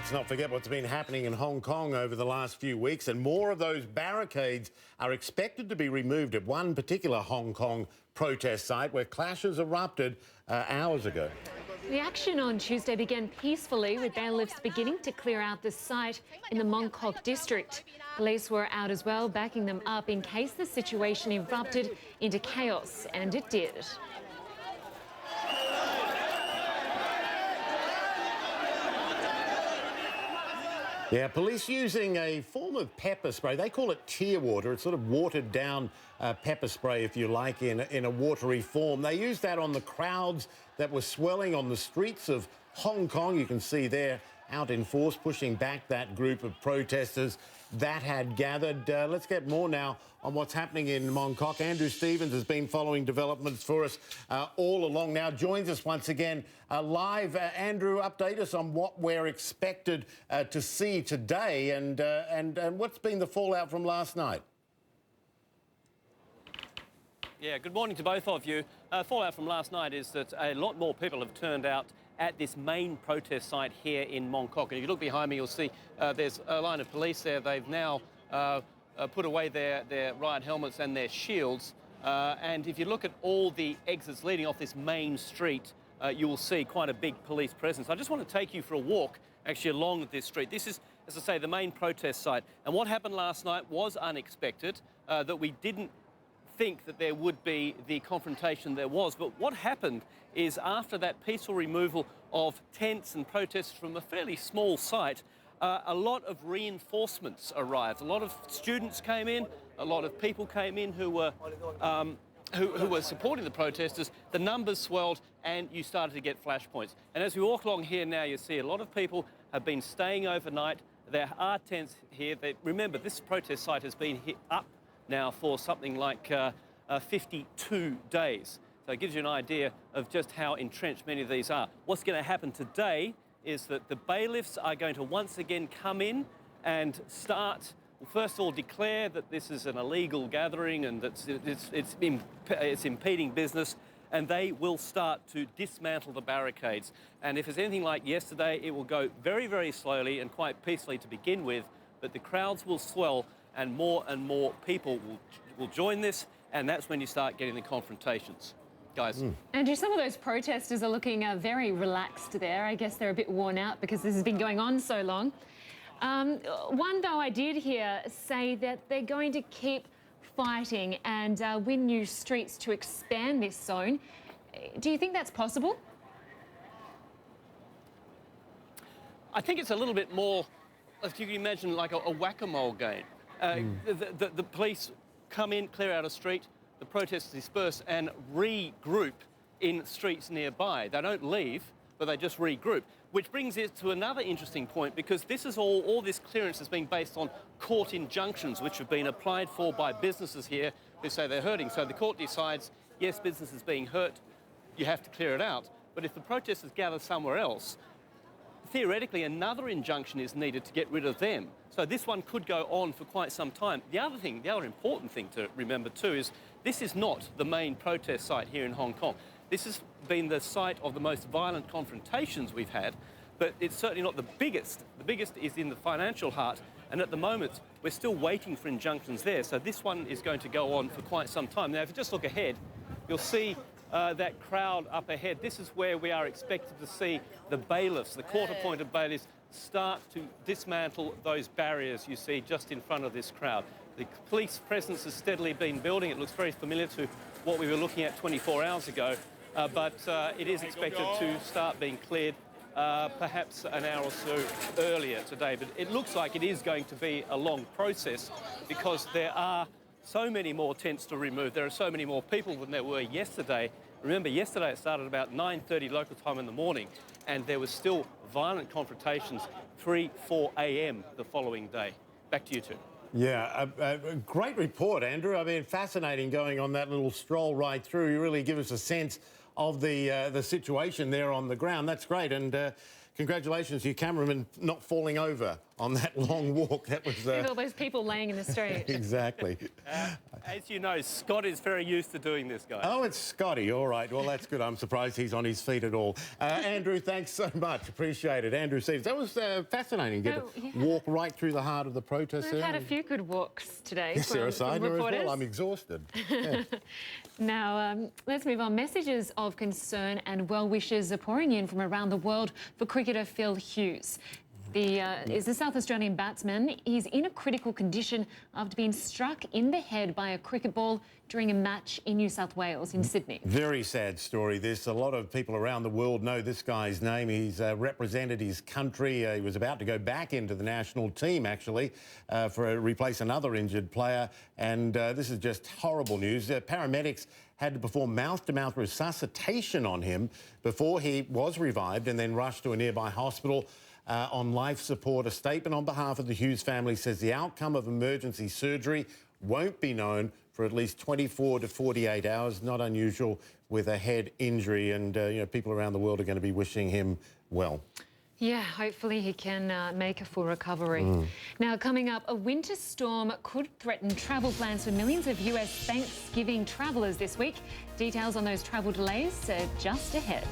Let's not forget what's been happening in Hong Kong over the last few weeks, and more of those barricades are expected to be removed at one particular Hong Kong protest site where clashes erupted hours ago. The action on Tuesday began peacefully, with bailiffs beginning to clear out the site in the Mong Kok district. Police were out as well, backing them up in case the situation erupted into chaos, and it did. Yeah, police using a form of pepper spray. They call it tear water. It's sort of watered down pepper spray, if you like, in a watery form. They used that on the crowds that were swelling on the streets of Hong Kong. You can see there out in force, pushing back that group of protesters that had gathered. Let's get more now on what's happening in Mong Kok. Andrew Stevens has been following developments for us all along now. Joins us once again live. Andrew, update us on what we're expected to see today and what's been the fallout from last night. Yeah, good morning to both of you. Fallout from last night is that a lot more people have turned out at this main protest site here in Mong Kok. And if you look behind me, you'll see there's a line of police there. They've now put away their riot helmets and their shields. And if you look at all the exits leading off this main street, you will see quite a big police presence. I just want to take you for a walk actually along this street. This is, as I say, the main protest site. And what happened last night was unexpected, that we didn't think that there would be the confrontation there was. But what happened is, after that peaceful removal of tents and protests from a fairly small site, a lot of reinforcements arrived. A lot of students came in, a lot of people came in who were supporting the protesters. The numbers swelled and you started to get flashpoints. And as we walk along here now, you see a lot of people have been staying overnight. There are tents here. Remember, this protest site has been hit up now for something like 52 days. So it gives you an idea of just how entrenched many of these are. What's going to happen today is that the bailiffs are going to once again come in and start, first of all, declare that this is an illegal gathering and that it's impeding business, and they will start to dismantle the barricades. And if it's anything like yesterday, it will go very, very slowly and quite peacefully to begin with, but the crowds will swell and more people will join this, and that's when you start getting the confrontations. Guys. Andrew, some of those protesters are looking very relaxed there. I guess they're a bit worn out because this has been going on so long. One, though, I did hear say that they're going to keep fighting and win new streets to expand this zone. Do you think that's possible? I think it's a little bit more, if you can imagine, like a whack-a-mole game. The police come in, clear out a street, the protesters disperse and regroup in streets nearby. They don't leave, but they just regroup, which brings it to another interesting point, because this is all this clearance has been based on court injunctions, which have been applied for by businesses here who say they're hurting. So the court decides, yes, business is being hurt, you have to clear it out. But if the protesters gather somewhere else, theoretically another injunction is needed to get rid of them. So this one could go on for quite some time. The other important thing to remember too is this is not the main protest site here in Hong Kong. This has been the site of the most violent confrontations we've had, but it's certainly not the biggest. The biggest is in the financial heart, and at the moment we're still waiting for injunctions there. So this one is going to go on for quite some time. Now, if you just look ahead, you'll see that crowd up ahead. This is where we are expected to see the bailiffs, the court-appointed bailiffs, start to dismantle those barriers you see just in front of this crowd. The police presence has steadily been building. It looks very familiar to what we were looking at 24 hours ago, but it is expected to start being cleared perhaps an hour or so earlier today. But it looks like it is going to be a long process because there are so many more tents to remove. There are so many more people than there were yesterday. Remember, yesterday it started about 9:30 local time in the morning, and there was still violent confrontations 3-4 a.m. the following day. Back to you two. Yeah, a great report, Andrew. I mean, fascinating going on that little stroll right through. You really give us a sense of the situation there on the ground. That's great. And congratulations to your cameraman not falling over on that long walk. That was... With all those people laying in the street. Exactly. As you know, Scott is very used to doing this, guys. Oh, it's Scotty. All right. Well, that's good. I'm surprised he's on his feet at all. Andrew, thanks so much. Appreciate it. Andrew Stevens. That was fascinating. Get to walk right through the heart of the protest. We've had a few good walks today. Yes, Sarah Seidner as well. I'm exhausted. Yeah. Now, let's move on. Messages of concern and well wishes are pouring in from around the world for cricketer Phil Hughes. Is the South Australian batsman. He's in a critical condition after being struck in the head by a cricket ball during a match in New South Wales in Sydney. Very sad story this. A lot of people around the world know this guy's name. He's represented his country. He was about to go back into the national team, actually, replace another injured player. And this is just horrible news. Paramedics had to perform mouth-to-mouth resuscitation on him before he was revived and then rushed to a nearby hospital. On life support. A statement on behalf of the Hughes family says the outcome of emergency surgery won't be known for at least 24 to 48 hours. Not unusual with a head injury, and people around the world are going to be wishing him well. Yeah, hopefully he can make a full recovery. Now, coming up, a winter storm could threaten travel plans for millions of US Thanksgiving travellers this week. Details on those travel delays are just ahead.